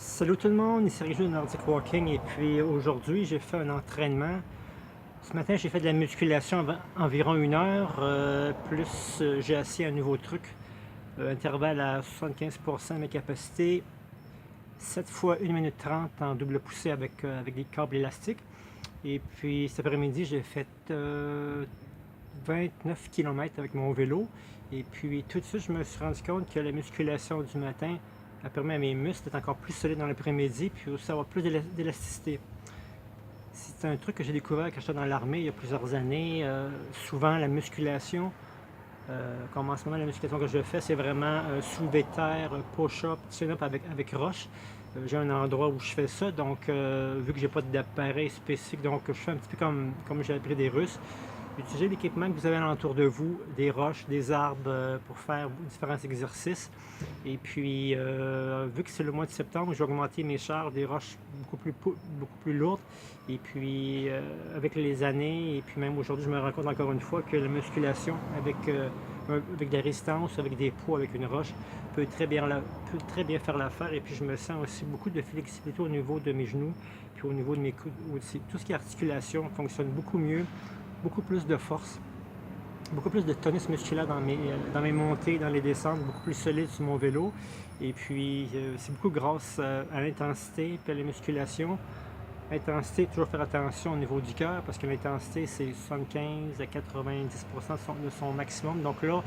Salut tout le monde, ici Régis de Nordic Walking et puis aujourd'hui j'ai fait un entraînement. Ce matin j'ai fait de la musculation environ 1 heure, plus j'ai assis un nouveau truc, intervalle à 75% de mes capacités, 7 fois 1 minute 30 en double poussée avec des câbles élastiques. Et puis cet après-midi j'ai fait 29 km avec mon vélo. Et puis tout de suite je me suis rendu compte que la musculation du matin a permis à mes muscles d'être encore plus solides dans l'après-midi, puis aussi avoir plus d'élasticité. C'est un truc que j'ai découvert quand j'étais dans l'armée il y a plusieurs années. Souvent la musculation, comme en ce moment la musculation que je fais, c'est vraiment soulevé de terre, push-up, chin-up avec roche. J'ai un endroit où je fais ça, donc vu que j'ai pas d'appareil spécifique, donc je fais un petit peu comme j'ai appris des Russes. Utilisez l'équipement que vous avez alentour de vous, des roches, des arbres, pour faire différents exercices. Et puis, vu que c'est le mois de septembre, j'ai augmenté mes charges, des roches beaucoup plus lourdes. Et puis, avec les années, et puis même aujourd'hui, je me rends compte encore une fois que la musculation avec de la résistance, avec des poids, avec une roche, peut très bien faire l'affaire. Et puis, je me sens aussi beaucoup de flexibilité au niveau de mes genoux, puis au niveau de mes coudes aussi. Tout ce qui est articulation fonctionne beaucoup mieux, beaucoup plus de force, beaucoup plus de tonus musculaire dans mes montées, dans les descentes, beaucoup plus solide sur mon vélo. Et puis, c'est beaucoup grâce à l'intensité et à la musculation. Intensité, toujours faire attention au niveau du cœur, parce que l'intensité, c'est 75 à 90% de son maximum. Donc là,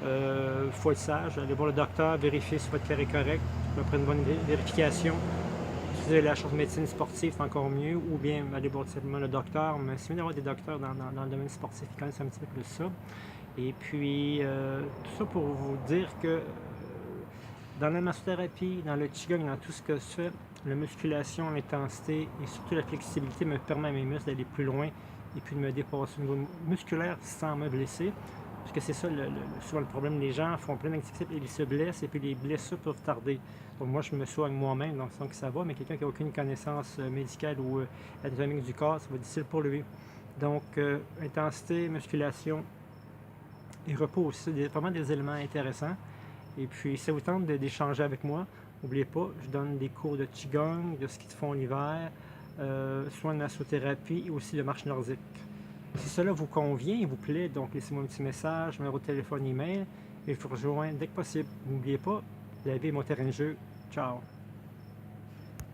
il faut être sage, aller voir le docteur, vérifier si votre cœur est correct, après une bonne vérification. Si vous avez la chance de médecine sportive, c'est encore mieux, ou bien aller voir simplement le docteur, mais c'est mieux d'avoir des docteurs dans le domaine sportif qui connaissent un petit peu plus ça. Et puis, tout ça pour vous dire que dans la massothérapie, dans le Qigong, dans tout ce que je fais, la musculation, l'intensité et surtout la flexibilité me permet à mes muscles d'aller plus loin et puis de me dépasser au niveau musculaire sans me blesser. Parce que c'est ça, souvent le problème, les gens font plein d'activités et ils se blessent et puis les blessures peuvent tarder. Donc moi, je me soigne moi-même, donc que ça va, mais quelqu'un qui n'a aucune connaissance médicale ou anatomique du corps, ça va être difficile pour lui. Donc, intensité, musculation et repos aussi, c'est vraiment des éléments intéressants. Et puis, si ça vous tente d'échanger avec moi, n'oubliez pas, je donne des cours de Qigong, de ski de fond l'hiver, soins de massothérapie et aussi de marche nordique. Si cela vous convient et vous plaît, donc laissez-moi un petit message, numéro de téléphone, email, et je vous rejoins dès que possible. N'oubliez pas, la vie est mon terrain de jeu. Ciao!